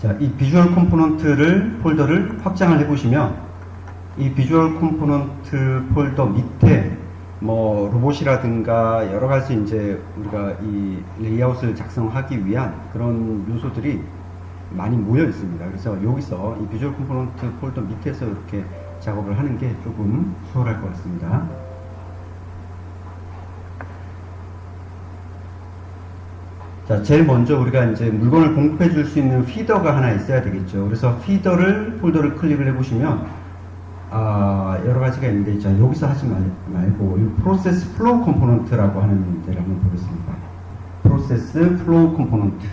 자, 이 비주얼 컴포넌트를 폴더를 확장을 해보시면 이 비주얼 컴포넌트 폴더 밑에 뭐 로봇이라든가 여러 가지 이제 우리가 이 레이아웃을 작성하기 위한 그런 요소들이 많이 모여 있습니다. 그래서 여기서 이 비주얼 컴포넌트 폴더 밑에서 이렇게 작업을 하는 게 조금 수월할 것 같습니다. 자, 제일 먼저 우리가 이제 물건을 공급해 줄 수 있는 피더가 하나 있어야 되겠죠. 그래서 피더를 폴더를 클릭을 해 보시면 여러 가지가 있는데, 자, 여기서 하지 말고 이 프로세스 플로우 컴포넌트라고 하는 데를 한번 보겠습니다. 프로세스 플로우 컴포넌트.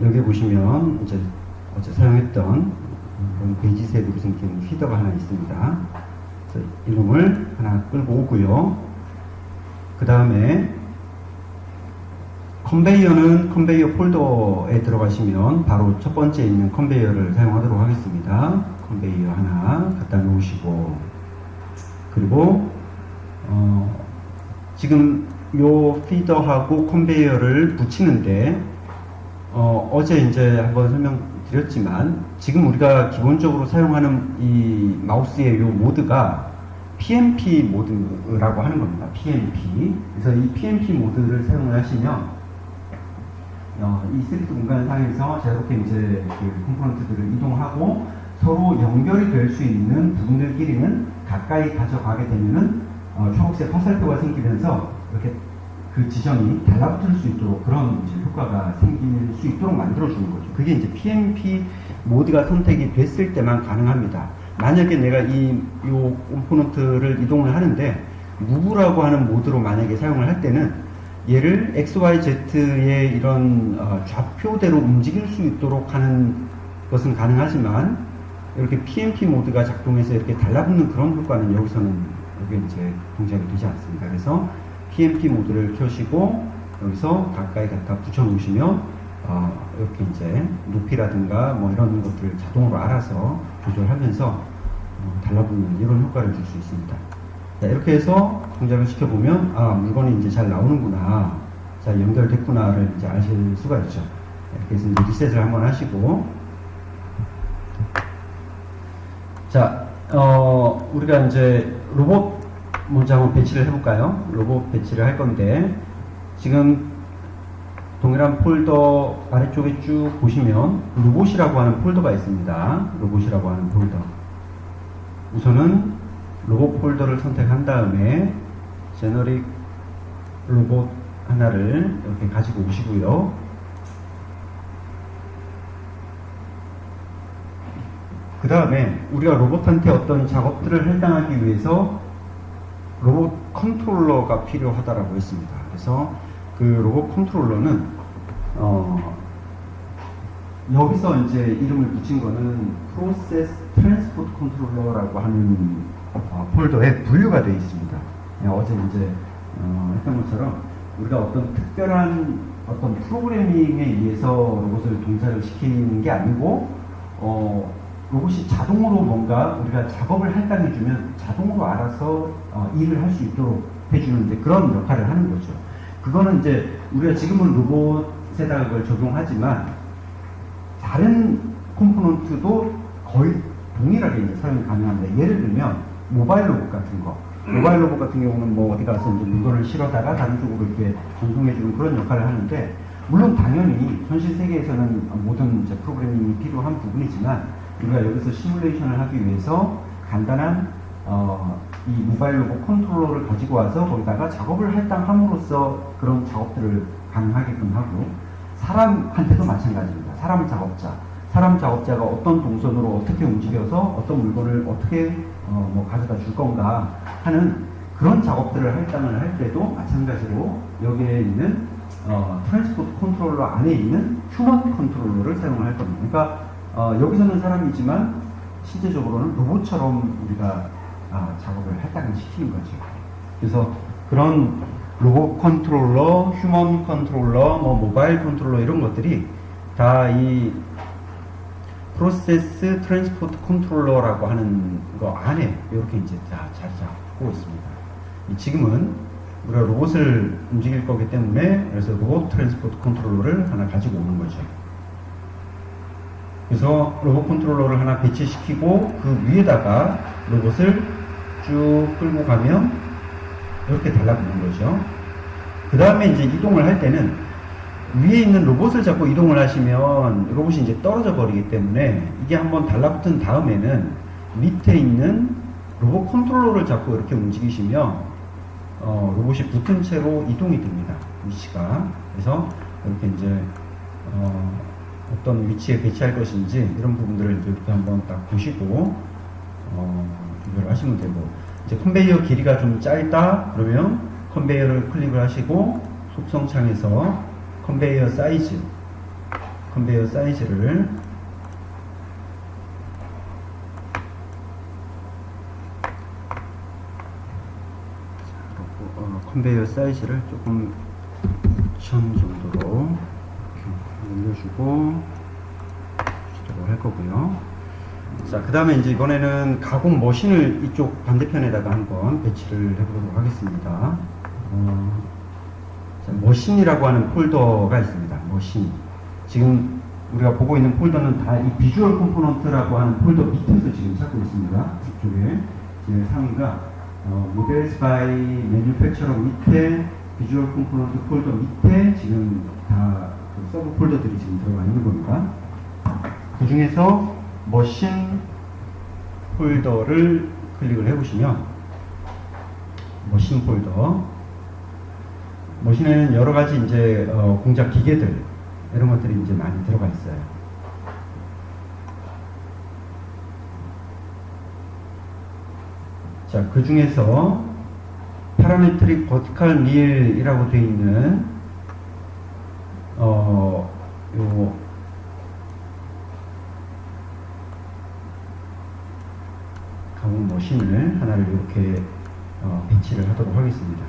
여기 보시면 이제 어제 사용했던 베이지색으로 생긴 피더가 하나 있습니다. 그래서 이놈을 하나 끌고 오고요. 그 다음에 컨베이어는 컨베이어 폴더에 들어가시면 바로 첫 번째 있는 컨베이어를 사용하도록 하겠습니다. 컨베이어 하나 갖다 놓으시고, 그리고 지금 요 피더하고 컨베이어를 붙이는데 어제 이제 한번 설명드렸지만 지금 우리가 기본적으로 사용하는 이 마우스의 요 모드가 PMP 모드라고 하는 겁니다. PMP. 그래서 이 PMP 모드를 사용을 하시면 이 3D 공간상에서 자유롭게 이제 그 컴포넌트들을 이동하고 서로 연결이 될 수 있는 부분들끼리는 가까이 가져가게 되면은 초록색 화살표가 생기면서 이렇게 그 지점이 달라붙을 수 있도록 그런 이제 효과가 생길 수 있도록 만들어주는 거죠. 그게 이제 PMP 모드가 선택이 됐을 때만 가능합니다. 만약에 내가 요 컴포넌트를 이동을 하는데 무브라고 하는 모드로 만약에 사용을 할 때는 얘를 XYZ의 이런 좌표대로 움직일 수 있도록 하는 것은 가능하지만 이렇게 PMP 모드가 작동해서 이렇게 달라붙는 그런 효과는 여기서는 여기 이제 동작이 되지 않습니다. 그래서 PMP 모드를 켜시고 여기서 가까이 갖다 붙여 놓으시면 이렇게 이제 높이라든가 뭐 이런 것들을 자동으로 알아서 조절하면서 달라붙는 이런 효과를 줄 수 있습니다. 자, 이렇게 해서 동작을 시켜보면 물건이 이제 잘 나오는구나, 잘 연결됐구나를 이제 아실 수가 있죠. 이렇게 해서 이제 리셋을 한번 하시고, 자, 우리가 이제 로봇 먼저 한번 배치를 해볼까요? 로봇 배치를 할 건데, 지금 동일한 폴더 아래쪽에 쭉 보시면 로봇이라고 하는 폴더가 있습니다. 로봇이라고 하는 폴더. 우선은 로봇 폴더를 선택한 다음에 제너릭 로봇 하나를 이렇게 가지고 오시고요. 그 다음에 우리가 로봇한테 어떤 작업들을 할당하기 위해서 로봇 컨트롤러가 필요하다라고 했습니다. 그래서 그 로봇 컨트롤러는 여기서 이제 이름을 붙인 거는 프로세스 트랜스포트 컨트롤러라고 하는 폴더에 분류가 되어 있습니다. 어제 이제 했던 것처럼 우리가 어떤 특별한 어떤 프로그래밍에 의해서 로봇을 동작을 시키는 게 아니고 로봇이 자동으로 뭔가 우리가 작업을 할당해주면 자동으로 알아서 일을 할 수 있도록 해주는 이제 그런 역할을 하는 거죠. 그거는 이제 우리가 지금은 로봇에다가 그걸 적용하지만 다른 컴포넌트도 거의 동일하게 이제 사용이 가능합니다. 예를 들면 모바일 로봇 같은 거, 모바일 로봇 같은 경우는 뭐 어디 가서 이제 물건을 실어다가 다른 쪽으로 이렇게 전송해주는 그런 역할을 하는데, 물론 당연히 현실 세계에서는 모든 이제 프로그래밍이 필요한 부분이지만 우리가 여기서 시뮬레이션을 하기 위해서 간단한 이 모바일 로봇 컨트롤러를 가지고 와서 거기다가 작업을 할당함으로써 그런 작업들을 가능하게끔 하고, 사람한테도 마찬가지입니다. 사람 작업자가 어떤 동선으로 어떻게 움직여서 어떤 물건을 어떻게 뭐 가져다 줄 건가 하는 그런 작업들을 할당을 할 때도 마찬가지로 여기에 있는 트랜스포트 컨트롤러 안에 있는 휴먼 컨트롤러를 사용을 할 겁니다. 그러니까 여기서는 사람이지만 실제적으로는 로봇처럼 우리가 작업을 할당을 시키는 거죠. 그래서 그런 로봇 컨트롤러, 휴먼 컨트롤러, 뭐 모바일 컨트롤러 이런 것들이 다 이 프로세스 트랜스포트 컨트롤러라고 하는 거 안에 이렇게 이제 다 자리 잡고 있습니다. 지금은 우리가 로봇을 움직일 거기 때문에 그래서 로봇 트랜스포트 컨트롤러를 하나 가지고 오는 거죠. 그래서 로봇 컨트롤러를 하나 배치시키고 그 위에다가 로봇을 쭉 끌고 가면 이렇게 달라붙는 거죠. 그 다음에 이제 이동을 할 때는 위에 있는 로봇을 잡고 이동을 하시면 로봇이 이제 떨어져 버리기 때문에 이게 한번 달라붙은 다음에는 밑에 있는 로봇 컨트롤러를 잡고 이렇게 움직이시면 로봇이 붙은 채로 이동이 됩니다. 위치가. 그래서 이렇게 이제 어떤 위치에 배치할 것인지 이런 부분들을 이렇게 한번 딱 보시고 조절을 하시면 되고, 이제 컨베이어 길이가 좀 짧다 그러면 컨베이어를 클릭을 하시고 속성창에서 컨베이어 사이즈를 컨베이어 사이즈를 조금 2000 정도로 이렇게 올려주고 시도를 할 거고요. 자, 그 다음에 이제 이번에는 가공 머신을 이쪽 반대편에다가 한번 배치를 해보도록 하겠습니다. 자, 머신이라고 하는 폴더가 있습니다. 머신. 지금 우리가 보고 있는 폴더는 다 이 비주얼 컴포넌트라고 하는 폴더 밑에서 지금 찾고 있습니다. 이쪽에 지금 상위가 모델스 바이 매뉴팩처러 밑에 비주얼 컴포넌트 폴더 밑에 지금 다 서브 폴더들이 지금 들어가 있는 겁니다. 그 중에서 머신 폴더를 클릭을 해보시면 머신 폴더, 머신에는 여러 가지 이제 공작 기계들 이런 것들이 이제 많이 들어가 있어요. 자, 그 중에서 파라메트릭 버티컬 밀이라고 되어 있는 요 가공 머신을 하나를 이렇게 배치를 하도록 하겠습니다.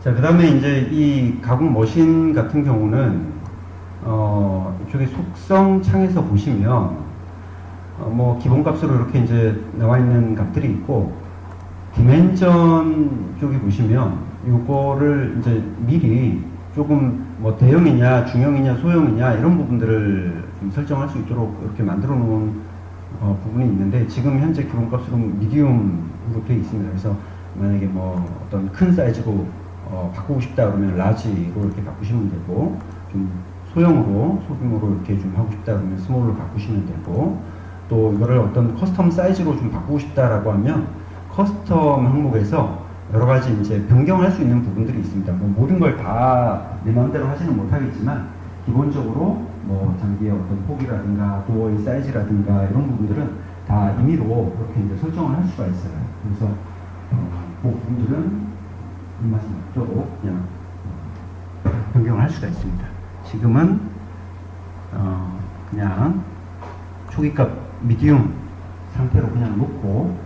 자, 그 다음에 이제 이 가공 머신 같은 경우는 이쪽에 속성 창에서 보시면 뭐 기본값으로 이렇게 이제 나와 있는 값들이 있고, 디멘전 쪽에 보시면 요거를 이제 미리 조금 뭐 대형이냐 중형이냐 소형이냐 이런 부분들을 좀 설정할 수 있도록 이렇게 만들어 놓은 부분이 있는데, 지금 현재 기본값으로 미디움으로 되어 있습니다. 그래서 만약에 뭐 어떤 큰 사이즈로 바꾸고 싶다 그러면 라지로 이렇게 바꾸시면 되고, 좀 소형으로 소규모로 이렇게 좀 하고 싶다 그러면 스몰로 바꾸시면 되고, 또 이거를 어떤 커스텀 사이즈로 좀 바꾸고 싶다라고 하면 커스텀 항목에서 여러 가지 이제 변경할 수 있는 부분들이 있습니다. 뭐 모든 걸 다 내 마음대로 하지는 못하겠지만 기본적으로 뭐 장비의 어떤 폭이라든가 도어의 사이즈라든가 이런 부분들은 다 임의로 이렇게 이제 설정을 할 수가 있어요. 그래서 그 부분들은 입맛에 맞도록 그냥 변경을 할 수가 있습니다. 지금은 그냥 초기값 미디움 상태로 그냥 놓고,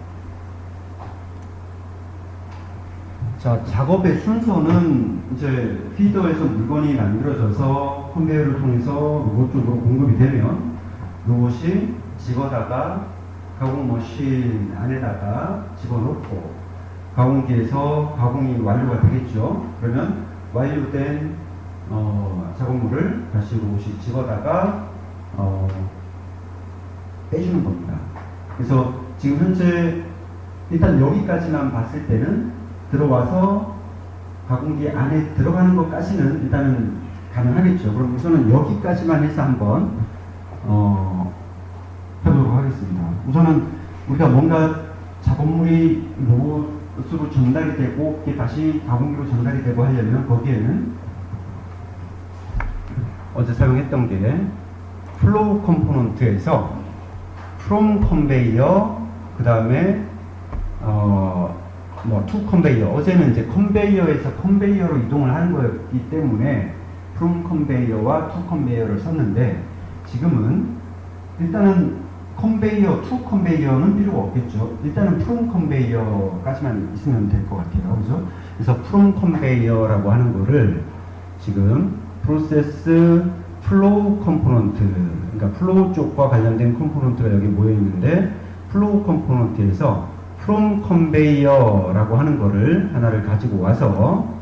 자, 작업의 순서는 이제 피더에서 물건이 만들어져서 컨베이어를 통해서 로봇 쪽으로 공급이 되면 로봇이 집어다가 가공 머신 안에다가 집어넣고 가공기에서 가공이 완료가 되겠죠. 그러면 완료된 작업물을 다시 로봇이 집어다가 빼주는 겁니다. 그래서 지금 현재 일단 여기까지만 봤을 때는 들어와서 가공기 안에 들어가는 것까지는 일단은 가능하겠죠. 그럼 우선은 여기까지만 해서 한번 해보도록 하겠습니다. 우선은 우리가 뭔가 작업물이 로봇으로 전달이 되고 이게 다시 가공기로 전달이 되고 하려면 거기에는 어제 사용했던 게 플로우 컴포넌트에서 from 컨베이어, 그 다음에 투 컨베이어, 어제는 이제 컨베이어에서 컨베이어로 이동을 하는 거였기 때문에 from 컨베이어와 투 컨베이어를 썼는데, 지금은 일단은 컨베이어, 투 컨베이어는 필요가 없겠죠. 일단은 from 컨베이어까지만 있으면 될 것 같아요. 그죠? 그래서 from 컨베이어라고 하는 거를 지금 프로세스 플로우 컴포넌트, 그러니까 플로우 쪽과 관련된 컴포넌트가 여기 모여 있는데, 플로우 컴포넌트에서 from conveyor라고 하는 거를 하나를 가지고 와서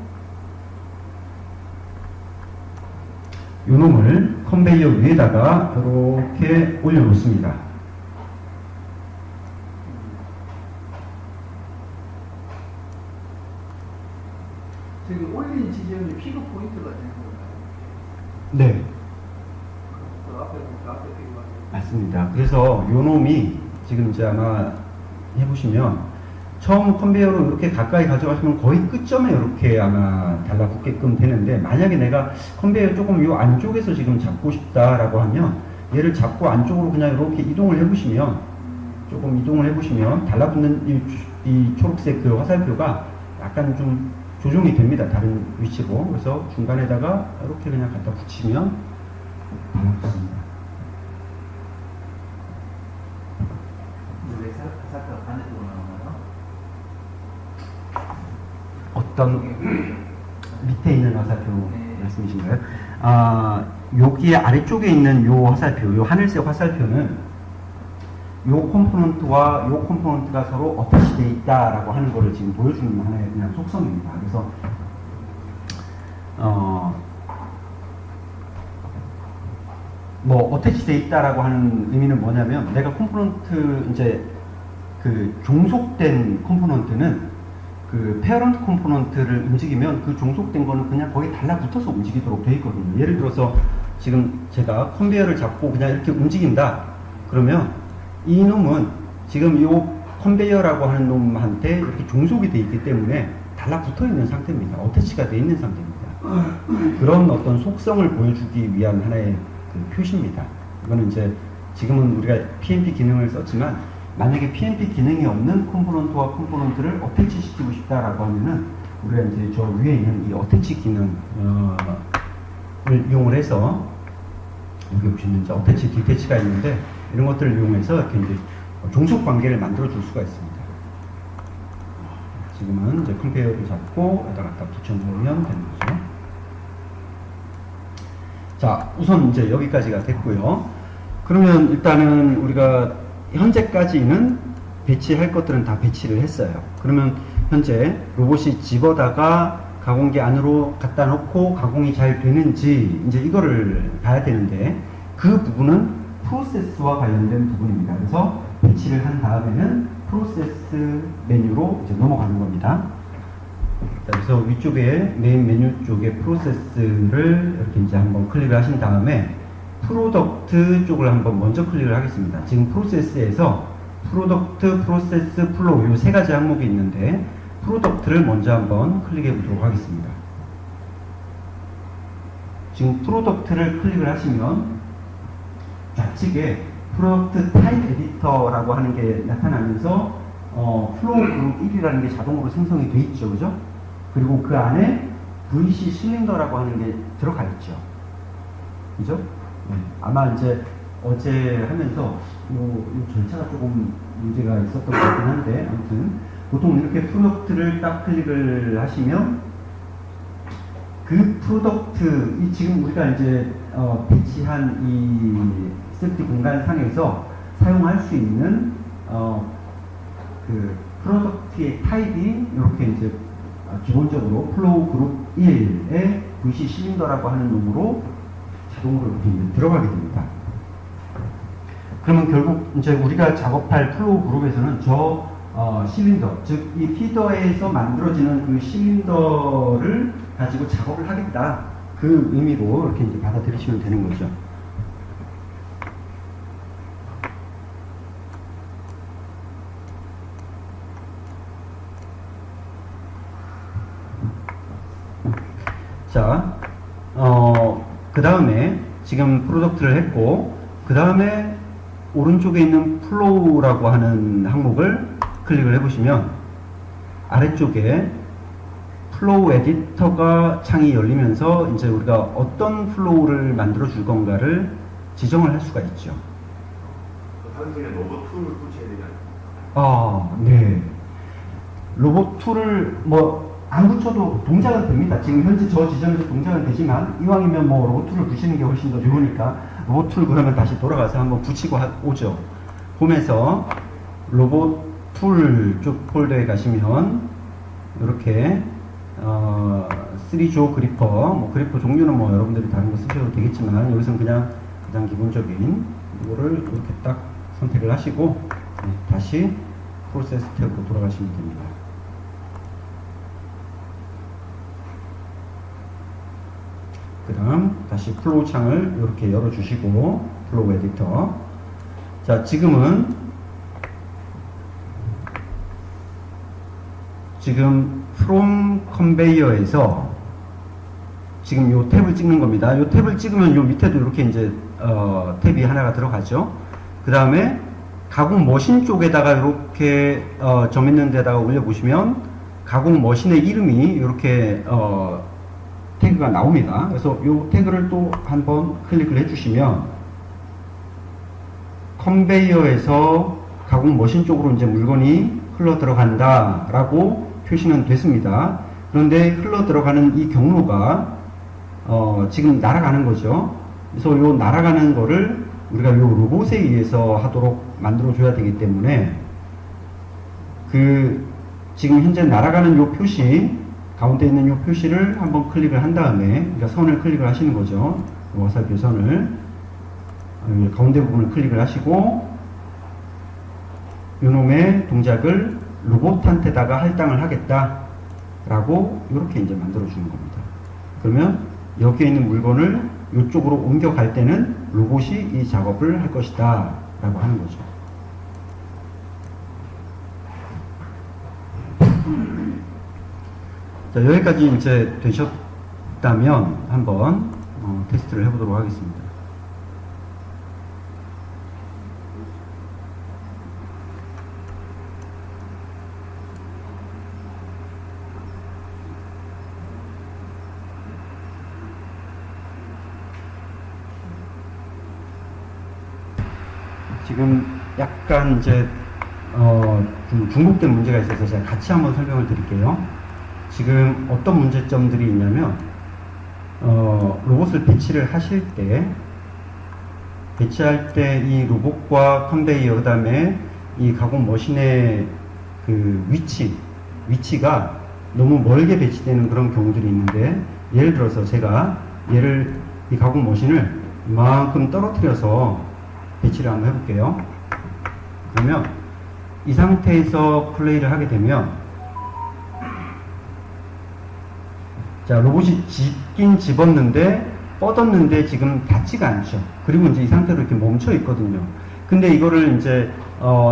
요 놈을 컨베이어 위에다가 이렇게 올려놓습니다. 저기 올린 지점이 피그 포인트가 되는 건가요? 네, 그 앞에 그 앞에 피그가 맞습니다. 그래서 요 놈이 지금 이제 아마 해보시면 처음 컨베이어로 이렇게 가까이 가져가시면 거의 끝점에 이렇게 아마 달라붙게끔 되는데, 만약에 내가 컨베이어 조금 요 안쪽에서 지금 잡고 싶다라고 하면 얘를 잡고 안쪽으로 그냥 이렇게 이동을 해보시면, 조금 이동을 해보시면 달라붙는 이 초록색 그 화살표가 약간 좀 조정이 됩니다. 다른 위치로. 그래서 중간에다가 이렇게 그냥 갖다 붙이면 달라붙습니다. 왜 사카가 반대쪽으로 나오나요? 어떤 밑에 있는 화살표 네. 말씀이신가요? 아, 여기 아래쪽에 있는 요 화살표, 요 하늘색 화살표는 요 컴포넌트와 요 컴포넌트가 서로 어태치 되어 있다라고 하는 거를 지금 보여주는 하나의 그냥 속성입니다. 그래서 뭐 어태치 되어 있다라고 하는 의미는 뭐냐면, 내가 컴포넌트 이제 그 종속된 컴포넌트는 그 페어런트 컴포넌트를 움직이면 그 종속된 거는 그냥 거의 달라붙어서 움직이도록 되어 있거든요. 예를 들어서 지금 제가 컨베이어를 잡고 그냥 이렇게 움직인다 그러면 이 놈은 지금 이 컨베이어라고 하는 놈한테 이렇게 종속이 되어 있기 때문에 달라붙어 있는 상태입니다. 어태치가 되어 있는 상태입니다. 그런 어떤 속성을 보여주기 위한 하나의 그 표시입니다. 이거는 이제 지금은 우리가 PNP 기능을 썼지만, 만약에 PNP 기능이 없는 컴포넌트와 컴포넌트를 어태치 시키고 싶다라고 하면은 우리가 이제 저 위에 있는 이 어태치 기능을 이용을 해서, 여기 보시면 이제 어태치, 디태치가 있는데 이런 것들을 이용해서 이렇게 이제 종속 관계를 만들어 줄 수가 있습니다. 지금은 이제 컴페어를 잡고 여기다 갖다 붙여놓으면 되는 거죠. 자, 우선 이제 여기까지가 됐고요. 그러면 일단은 우리가 현재까지는 배치할 것들은 다 배치를 했어요. 그러면 현재 로봇이 집어다가 가공기 안으로 갖다 놓고 가공이 잘 되는지 이제 이거를 봐야 되는데, 그 부분은 프로세스와 관련된 부분입니다. 그래서 배치를 한 다음에는 프로세스 메뉴로 이제 넘어가는 겁니다. 그래서 위쪽에 메인 메뉴 쪽에 프로세스를 이렇게 이제 한번 클릭을 하신 다음에 프로덕트 쪽을 한번 먼저 클릭을 하겠습니다. 지금 프로세스에서 프로덕트, 프로세스, 플로우 이 세 가지 항목이 있는데 프로덕트를 먼저 한번 클릭해 보도록 하겠습니다. 지금 프로덕트를 클릭을 하시면 좌측에 프로덕트 타입 에디터라고 하는 게 나타나면서 플로우 그룹 1이라는 게 자동으로 생성이 돼 있죠, 그죠? 그리고 그 안에 VC 실린더라고 하는 게 들어가 있죠, 그죠? 네. 아마 이제 어제 하면서 요 절차가 조금 문제가 있었던 것 같긴 한데, 아무튼 보통 이렇게 프로덕트를 딱 클릭을 하시면 그 프로덕트, 이 지금 우리가 이제 배치한 이 세프티 공간 상에서 사용할 수 있는 그 프로덕트의 타입이 이렇게 이제 기본적으로 플로우 그룹 1의 VC 실린더라고 하는 놈으로 자동으로 이렇게 이제 들어가게 됩니다. 그러면 결국 이제 우리가 작업할 플로우 그룹에서는 저 실린더, 즉 이 피더에서 만들어지는 그 실린더를 가지고 작업을 하겠다, 그 의미로 이렇게 이제 받아들이시면 되는 거죠. 자, 그 다음에 지금 프로덕트를 했고, 그 다음에 오른쪽에 있는 플로우라고 하는 항목을 클릭을 해보시면 아래쪽에 플로우 에디터가 창이 열리면서 이제 우리가 어떤 플로우를 만들어 줄 건가를 지정을 할 수가 있죠. 단순히 로봇 툴을 붙여야 되지 않습니까? 네. 로봇 툴을 뭐 안 붙여도 동작은 됩니다. 지금 현재 저 지점에서 동작은 되지만, 이왕이면 뭐 로봇 툴을 붙이는 게 훨씬 더 좋으니까 로봇 툴 그러면 다시 돌아가서 한번 붙이고 오죠. 홈에서 로봇 툴 쪽 폴더에 가시면 이렇게 3조 그리퍼, 뭐 그리퍼 종류는 뭐 여러분들이 다른 거 쓰셔도 되겠지만 여기서는 그냥 가장 기본적인 이거를 이렇게 딱 선택을 하시고 다시 프로세스 탭으로 돌아가시면 됩니다. 그 다음 다시 플로우 창을 이렇게 열어주시고 플로우 에디터. 자, 지금 from conveyor에서 지금 요 탭을 찍는 겁니다. 요 탭을 찍으면 요 밑에도 이렇게 이제 탭이 하나가 들어가죠. 그 다음에 가공 머신 쪽에다가 이렇게 점 있는 데다가 올려 보시면 가공 머신의 이름이 이렇게 태그가 나옵니다. 그래서 요 태그를 또 한번 클릭을 해주시면 컨베이어에서 가공 머신 쪽으로 이제 물건이 흘러 들어간다라고 표시는 됐습니다. 그런데 흘러 들어가는 이 경로가 지금 날아가는 거죠. 그래서 요 날아가는 거를 우리가 요 로봇에 의해서 하도록 만들어 줘야 되기 때문에 그 지금 현재 날아가는 요 표시 가운데 있는 요 표시를 한번 클릭을 한 다음에 그러니까 선을 클릭을 하시는 거죠. 화살표 선을 가운데 부분을 클릭을 하시고 요놈의 동작을 로봇한테다가 할당을 하겠다 라고 이렇게 이제 만들어 주는 겁니다. 그러면 여기에 있는 물건을 이쪽으로 옮겨갈 때는 로봇이 이 작업을 할 것이다 라고 하는 거죠. 자, 여기까지 이제 되셨다면 한번 테스트를 해보도록 하겠습니다. 지금 약간 이제 좀 중복된 문제가 있어서 제가 같이 한번 설명을 드릴게요. 지금 어떤 문제점들이 있냐면 로봇을 배치를 하실 때 배치할 때 이 로봇과 컨베이어 그다음에 이 가공 머신의 그 위치가 너무 멀게 배치되는 그런 경우들이 있는데 예를 들어서 제가 이 가공 머신을 이만큼 떨어뜨려서 배치를 한번 해볼게요. 그러면 이 상태에서 플레이를 하게 되면 자, 로봇이 집긴 집었는데 뻗었는데 지금 닿지가 않죠. 그리고 이제 이 상태로 이렇게 멈춰 있거든요. 근데 이거를 이제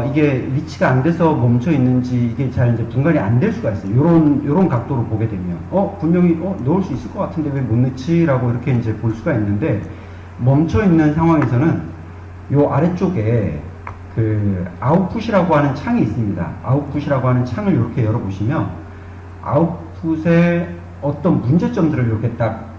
이게 위치가 안 돼서 멈춰 있는지 이게 잘 이제 분간이 안 될 수가 있어요. 요런 각도로 보게 되면 분명히 넣을 수 있을 것 같은데 왜 못 넣지라고 이렇게 이제 볼 수가 있는데 멈춰 있는 상황에서는 요 아래쪽에 그 아웃풋이라고 하는 창이 있습니다. 아웃풋이라고 하는 창을 이렇게 열어보시면 아웃풋에 어떤 문제점들을 이렇게 딱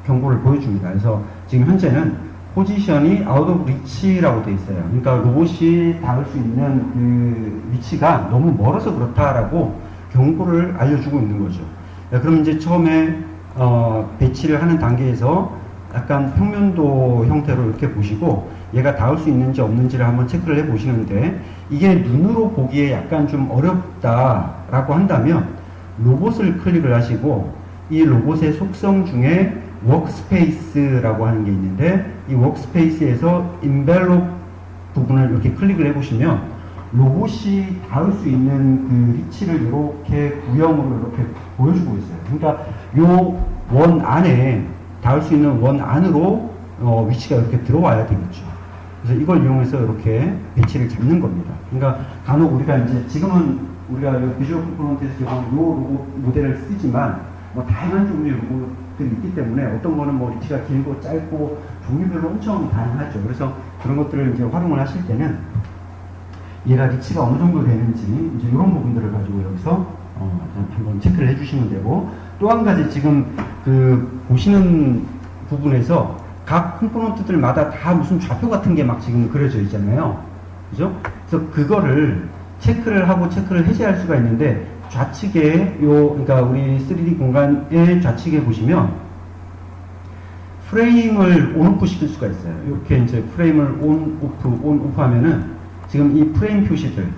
경고를 보여줍니다. 그래서 지금 현재는 포지션이 아웃 오브 리치라고 되어 있어요. 그러니까 로봇이 닿을 수 있는 그 위치가 너무 멀어서 그렇다라고 경고를 알려주고 있는 거죠. 그럼 이제 처음에 배치를 하는 단계에서 약간 평면도 형태로 이렇게 보시고 얘가 닿을 수 있는지 없는지를 한번 체크를 해 보시는데 이게 눈으로 보기에 약간 좀 어렵다라고 한다면 로봇을 클릭을 하시고 이 로봇의 속성 중에 워크스페이스라고 하는 게 있는데 이 워크스페이스에서 인벨롭 부분을 이렇게 클릭을 해 보시면 로봇이 닿을 수 있는 그 리치를 이렇게 구형으로 이렇게 보여주고 있어요. 그러니까 요 원 안에 닿을 수 있는 원 안으로 위치가 이렇게 들어와야 되겠죠. 그래서 이걸 이용해서 이렇게 배치를 잡는 겁니다. 그러니까 간혹 우리가 이제 지금은 우리가 비주얼 컴포넌트에서 요 로봇 모델을 쓰지만 뭐 다양한 종류의 로봇들이 있기 때문에 어떤 거는 뭐 리치가 길고 짧고 종류별로 엄청 다양하죠. 그래서 그런 것들을 이제 활용을 하실 때는 얘가 리치가 어느 정도 되는지 이제 이런 부분들을 가지고 여기서 한번 체크를 해주시면 되고 또 한 가지 지금 그 보시는 부분에서 각 컴포넌트들마다 다 무슨 좌표 같은 게 막 지금 그려져 있잖아요. 그죠? 그래서 그거를 체크를 하고 체크를 해제할 수가 있는데 좌측에 그러니까 우리 3D 공간의 좌측에 보시면 프레임을 온 오프 시킬 수가 있어요. 이렇게 이제 프레임을 온 오프 하면은 지금 이 프레임 표시들,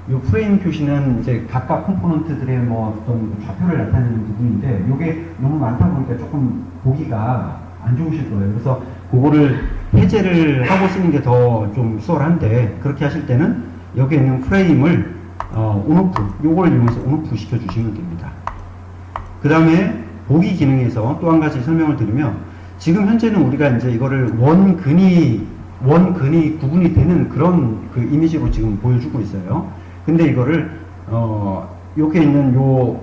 이 프레임 표시는 이제 각각 컴포넌트들의 뭐 어떤 좌표를 나타내는 부분인데, 이게 너무 많다 보니까 조금 보기가 안 좋으실 거예요. 그래서 그거를 해제를 하고 쓰는 게 더 좀 수월한데, 그렇게 하실 때는 여기 있는 프레임을 온오프, 요걸 이용해서 온오프 시켜주시면 됩니다. 그 다음에 보기 기능에서 또 한 가지 설명을 드리면, 지금 현재는 우리가 이제 이거를 원근이 구분이 되는 그런 그 이미지로 지금 보여주고 있어요. 근데 이거를 여기에 있는 요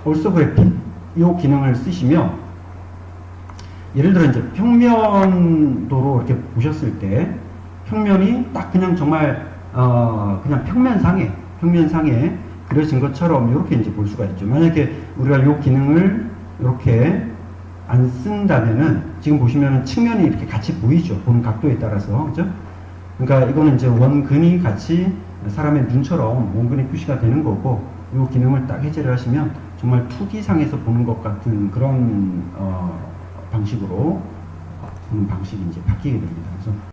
올소그래픽 요 기능을 쓰시면, 예를 들어 이제 평면도로 이렇게 보셨을 때 평면이 딱 그냥 정말 그냥 평면상에 그려진 것처럼 이렇게 이제 볼 수가 있죠. 만약에 우리가 요 기능을 이렇게 안 쓴다면은 지금 보시면은 측면이 이렇게 같이 보이죠. 보는 각도에 따라서. 그죠? 그러니까 이거는 이제 원근이 같이 사람의 눈처럼 원근이 표시가 되는 거고, 요 기능을 딱 해제를 하시면 정말 2D상에서 보는 것 같은 그런 방식으로 보는 방식이 이제 바뀌게 됩니다. 그래서